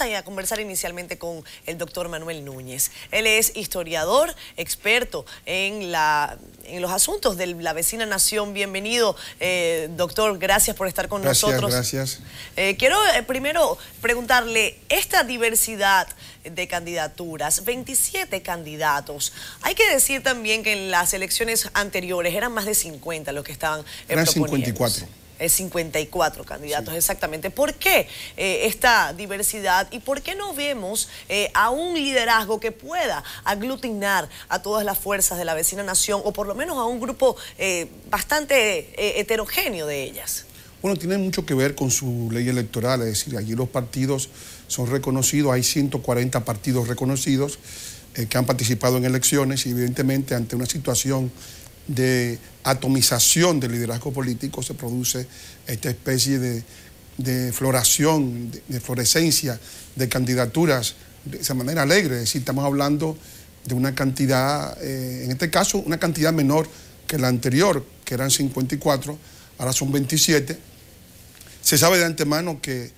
a conversar inicialmente con el doctor Manuel Núñez. Él es historiador, experto en los asuntos de la vecina nación. Bienvenido, doctor, gracias por estar con nosotros. Gracias. Quiero primero preguntarle, esta diversidad de candidaturas, 27 candidatos. Hay que decir también que en las elecciones anteriores eran más de 50 los que estaban Eran proponiendo. 54. 54 candidatos, sí. Exactamente. ¿Por qué esta diversidad y por qué no vemos a un liderazgo que pueda aglutinar a todas las fuerzas de la vecina nación o por lo menos a un grupo bastante heterogéneo de ellas? Bueno, tiene mucho que ver con su ley electoral, es decir, allí los partidos son reconocidos, hay 140 partidos reconocidos que han participado en elecciones y evidentemente ante una situación de atomización del liderazgo político se produce esta especie de floración, de florescencia de candidaturas de esa manera alegre. Es decir, estamos hablando de una cantidad, en este caso una cantidad menor que la anterior, que eran 54, ahora son 27. Se sabe de antemano que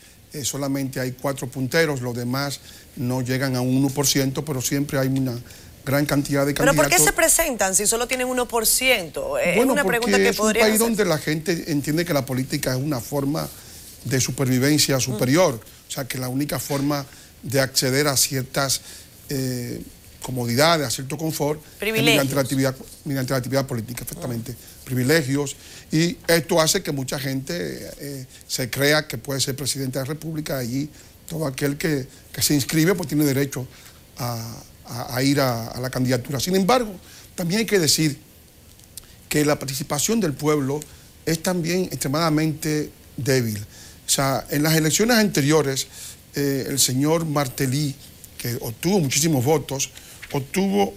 solamente hay 4 punteros, los demás no llegan a un 1%, pero siempre hay una gran cantidad de candidatos. ¿Pero por qué se presentan si solo tienen 1%? Bueno, es una pregunta que podría es un país donde la gente entiende que la política es una forma de supervivencia superior, o sea, que la única forma de acceder a ciertas comodidades, a cierto confort, es mediante la actividad política, efectivamente, privilegios, y esto hace que mucha gente se crea que puede ser presidente de la República. Allí todo aquel que se inscribe pues tiene derecho a ir a la candidatura. Sin embargo, también hay que decir que la participación del pueblo es también extremadamente débil. O sea, en las elecciones anteriores, el señor Martelly, que obtuvo muchísimos votos, obtuvo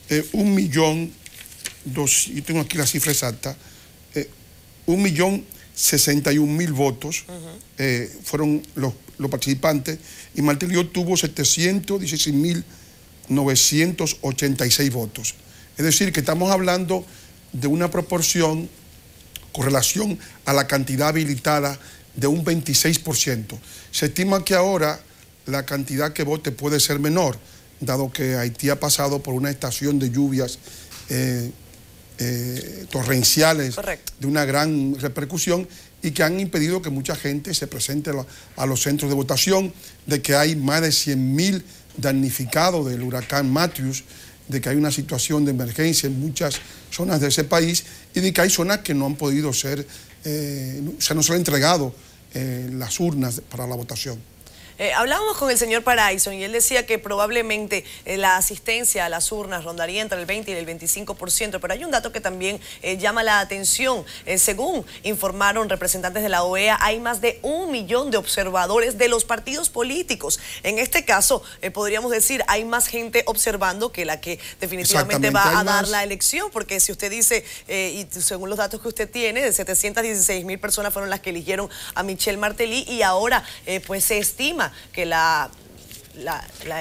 1.200.000, yo tengo aquí la cifra exacta, 1.061.000 votos fueron los participantes, y Martelly obtuvo 716.986 votos. Es decir, que estamos hablando de una proporción con relación a la cantidad habilitada de un 26%. Se estima que ahora la cantidad que vote puede ser menor, dado que Haití ha pasado por una estación de lluvias torrenciales. Correcto. De una gran repercusión y que han impedido que mucha gente se presente a los centros de votación, de que hay más de 100.000 damnificados del huracán Matthews, de que hay una situación de emergencia en muchas zonas de ese país y de que hay zonas que no han podido ser, no se han entregado las urnas para la votación. Hablábamos con el señor Paraison y él decía que probablemente la asistencia a las urnas rondaría entre el 20 y el 25%, pero hay un dato que también llama la atención. Según informaron representantes de la OEA, hay más de 1 millón de observadores de los partidos políticos. En este caso, podríamos decir, hay más gente observando que la que definitivamente va a dar la elección, porque si usted dice, y según los datos que usted tiene, de 716.000 personas fueron las que eligieron a Michel Martelly y ahora pues se estima que la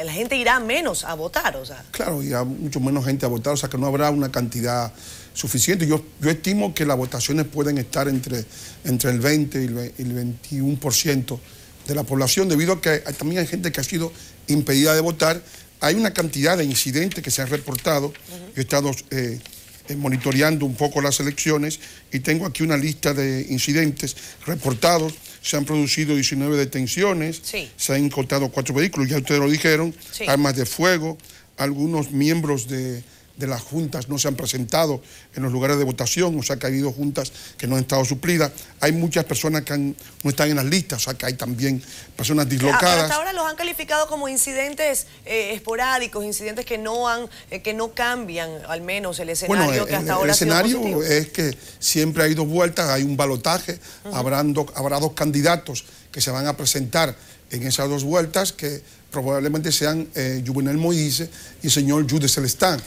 gente irá menos a votar, o sea. Claro, irá mucho menos gente a votar, o sea que no habrá una cantidad suficiente. Yo estimo que las votaciones pueden estar entre el 20 y el 21% de la población, debido a que también hay gente que ha sido impedida de votar. Hay una cantidad de incidentes que se han reportado. Yo he estado monitoreando un poco las elecciones y tengo aquí una lista de incidentes reportados. Se han producido 19 detenciones, se han incautado 4 vehículos, ya ustedes lo dijeron, armas de fuego, algunos miembros de las juntas no se han presentado en los lugares de votación, o sea que ha habido juntas que no han estado suplidas. Hay muchas personas que no están en las listas, o sea que hay también personas dislocadas. Hasta ahora los han calificado como incidentes esporádicos, incidentes que no cambian al menos el escenario que hasta ahora ha sido positivo. El escenario es que siempre hay 2 vueltas, hay un balotaje, habrá 2 candidatos que se van a presentar en esas 2 vueltas, que probablemente sean Juvenal Moïse y el señor Jude Celestin.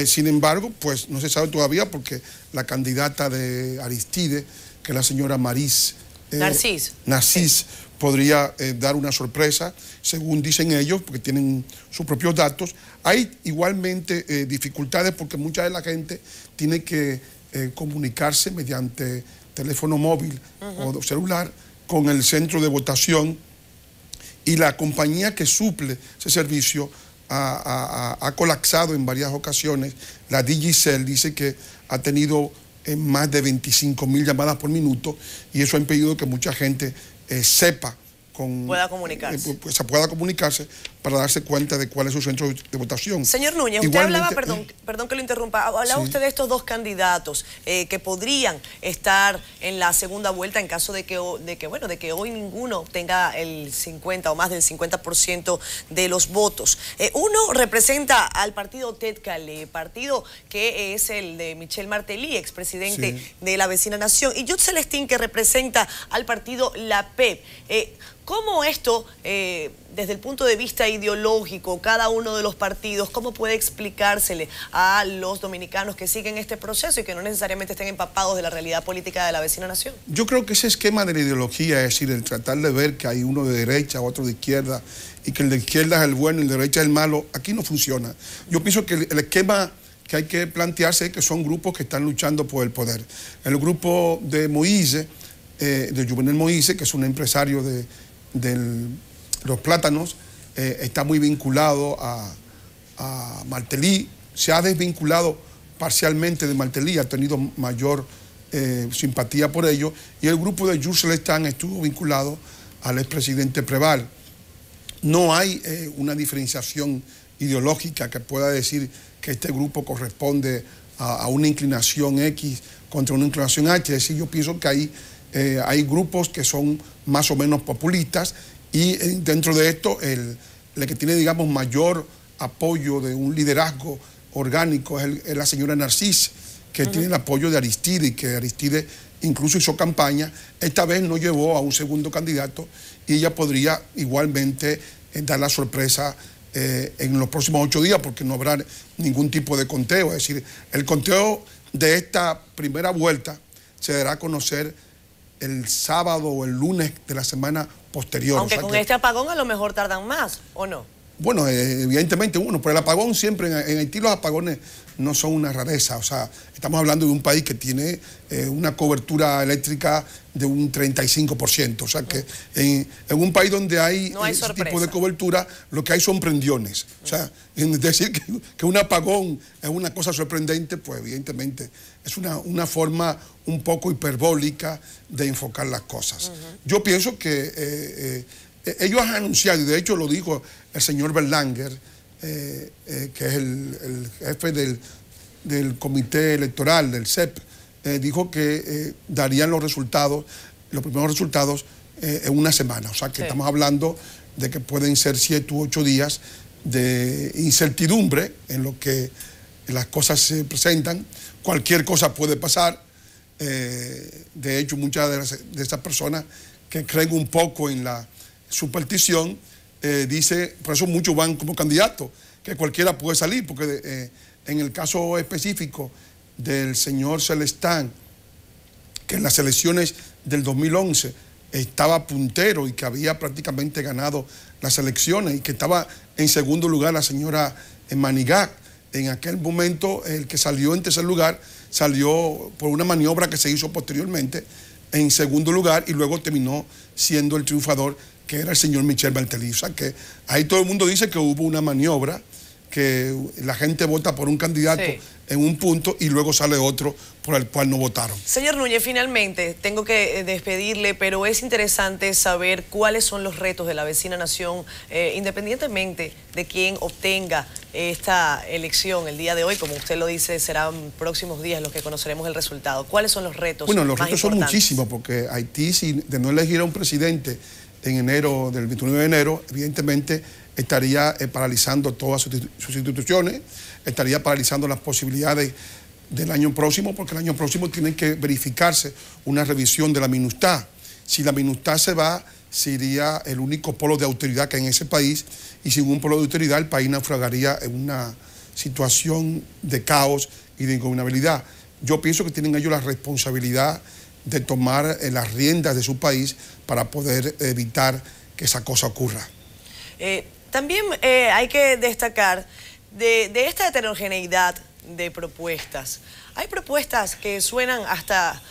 Sin embargo, pues no se sabe todavía porque la candidata de Aristide, que es la señora Narcís, podría dar una sorpresa, según dicen ellos, porque tienen sus propios datos. Hay igualmente dificultades porque mucha de la gente tiene que comunicarse mediante teléfono móvil o celular con el centro de votación y la compañía que suple ese servicio ha colapsado en varias ocasiones. La Digicel dice que ha tenido más de 25.000 llamadas por minuto y eso ha impedido que mucha gente sepa pueda comunicarse. Pueda comunicarse para darse cuenta de cuál es su centro de votación. Señor Núñez, usted hablaba, perdón que lo interrumpa, hablaba usted de estos dos candidatos que podrían estar en la segunda vuelta en caso de que hoy ninguno tenga el 50 o más del 50% de los votos. Uno representa al partido TEDCALE, partido que es el de Michel Martelly, expresidente de la vecina nación, y Jud Celestín, que representa al partido La PEP. ¿Cómo esto, desde el punto de vista ideológico, cada uno de los partidos, cómo puede explicársele a los dominicanos que siguen este proceso y que no necesariamente estén empapados de la realidad política de la vecina nación? Yo creo que ese esquema de la ideología, es decir, el tratar de ver que hay uno de derecha, otro de izquierda, y que el de izquierda es el bueno y el de derecha es el malo, aquí no funciona. Yo pienso que el esquema que hay que plantearse es que son grupos que están luchando por el poder. El grupo de Moïse, de Jovenel Moïse, que es un empresario de los plátanos, está muy vinculado a Martelly, se ha desvinculado parcialmente de Martelly, ha tenido mayor simpatía por ello, y el grupo de Jud Celestín estuvo vinculado al expresidente Preval. No hay una diferenciación ideológica que pueda decir que este grupo corresponde a una inclinación X contra una inclinación H, es decir, yo pienso que hay grupos que son más o menos populistas y dentro de esto el que tiene, digamos, mayor apoyo de un liderazgo orgánico es la señora Narcís, que tiene el apoyo de Aristide, y que Aristide incluso hizo campaña. Esta vez no llevó a un segundo candidato y ella podría igualmente dar la sorpresa en los próximos 8 días, porque no habrá ningún tipo de conteo. Es decir, el conteo de esta primera vuelta se dará a conocer el sábado o el lunes de la semana posterior. Aunque con este apagón a lo mejor tardan más, ¿o no? Bueno, evidentemente pero el apagón siempre, en Haití los apagones no son una rareza. O sea, estamos hablando de un país que tiene una cobertura eléctrica de un 35%. O sea, que en un país donde hay ese tipo de cobertura, lo que hay son prendiones. O sea, decir que un apagón es una cosa sorprendente, pues evidentemente es una forma un poco hiperbólica de enfocar las cosas. Yo pienso que ellos han anunciado, y de hecho lo dijo el señor Berlanger, que es el jefe del comité electoral, del CEP, dijo que darían los primeros resultados en una semana. O sea que estamos hablando de que pueden ser 7 u 8 días de incertidumbre en lo que las cosas se presentan. Cualquier cosa puede pasar. De hecho, muchas de esas personas que creen un poco en la superstición, dice, por eso muchos van como candidatos, que cualquiera puede salir, porque en el caso específico del señor Celestín, que en las elecciones del 2011 estaba puntero y que había prácticamente ganado las elecciones, y que estaba en segundo lugar la señora Manigat. En aquel momento el que salió en tercer lugar salió por una maniobra que se hizo posteriormente en segundo lugar y luego terminó siendo el triunfador, que era el señor Michel Martelly. O sea que ahí todo el mundo dice que hubo una maniobra, que la gente vota por un candidato en un punto y luego sale otro por el cual no votaron. Señor Núñez, finalmente tengo que despedirle, pero es interesante saber cuáles son los retos de la vecina nación, independientemente de quién obtenga esta elección el día de hoy. Como usted lo dice, serán próximos días los que conoceremos el resultado. ¿Cuáles son los retos? Bueno, los retos son muchísimos, porque Haití, si de no elegir a un presidente en enero, del 29 de enero, evidentemente estaría paralizando todas sus instituciones, estaría paralizando las posibilidades del año próximo, porque el año próximo tiene que verificarse una revisión de la MINUSTAH. Si la MINUSTAH se va, sería el único polo de autoridad que hay en ese país, y sin un polo de autoridad el país naufragaría en una situación de caos y de ingobernabilidad. Yo pienso que tienen ellos la responsabilidad de tomar las riendas de su país para poder evitar que esa cosa ocurra. También hay que destacar de esta heterogeneidad de propuestas. Hay propuestas que suenan hasta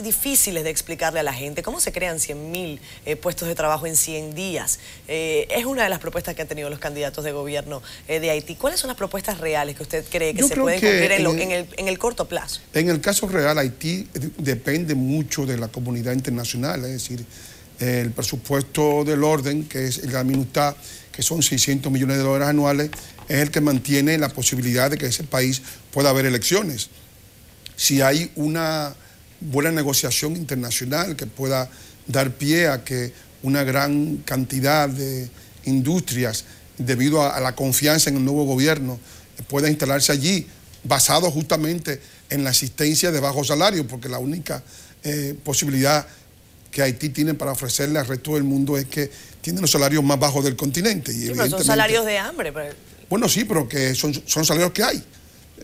difíciles de explicarle a la gente. ¿Cómo se crean 100.000 puestos de trabajo en 100 días? Es una de las propuestas que han tenido los candidatos de gobierno de Haití. ¿Cuáles son las propuestas reales que usted cree que se pueden cumplir en el corto plazo? En el caso real, Haití depende mucho de la comunidad internacional, es decir, el presupuesto del orden, que es la MINUSTAH, que son 600 millones de dólares anuales, es el que mantiene la posibilidad de que ese país pueda haber elecciones. Si hay una buena negociación internacional que pueda dar pie a que una gran cantidad de industrias, debido a la confianza en el nuevo gobierno, pueda instalarse allí, basado justamente en la existencia de bajos salarios, porque la única posibilidad que Haití tiene para ofrecerle al resto del mundo es que tiene los salarios más bajos del continente. Y sí, pero son salarios de hambre. Pero... Bueno, sí, pero que son salarios que hay.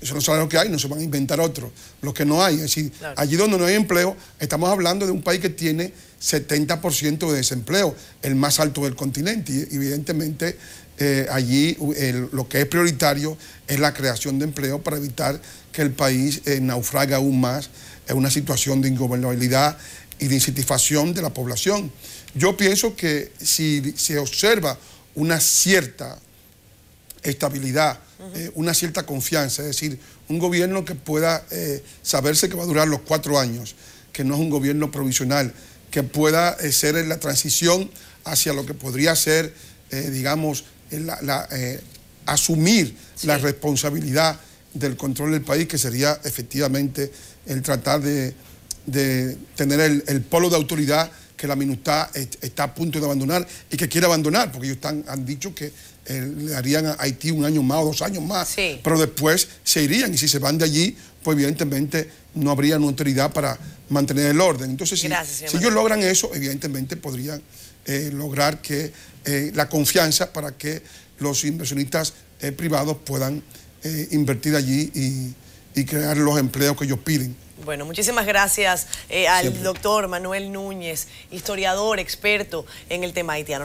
Son los salarios que hay, no se van a inventar otros. Los que no hay, es decir, claro, allí donde no hay empleo, estamos hablando de un país que tiene 70% de desempleo, el más alto del continente. Y evidentemente allí lo que es prioritario es la creación de empleo para evitar que el país naufrague aún más en una situación de ingobernabilidad y de insatisfacción de la población. Yo pienso que si se observa una cierta estabilidad, una cierta confianza, es decir, un gobierno que pueda saberse que va a durar los 4 años, que no es un gobierno provisional, que pueda ser en la transición hacia lo que podría ser, digamos, asumir la responsabilidad del control del país, que sería efectivamente el tratar de tener el polo de autoridad que la MINUSTAH está a punto de abandonar y que quiere abandonar, porque ellos han dicho que le darían a Haití 1 año más o 2 años más, sí, pero después se irían, y si se van de allí, pues evidentemente no habría una autoridad para mantener el orden. Entonces, si ellos logran eso, evidentemente podrían lograr que la confianza para que los inversionistas privados puedan invertir allí y crear los empleos que ellos piden. Bueno, muchísimas gracias al doctor Manuel Núñez, historiador, experto en el tema haitiano.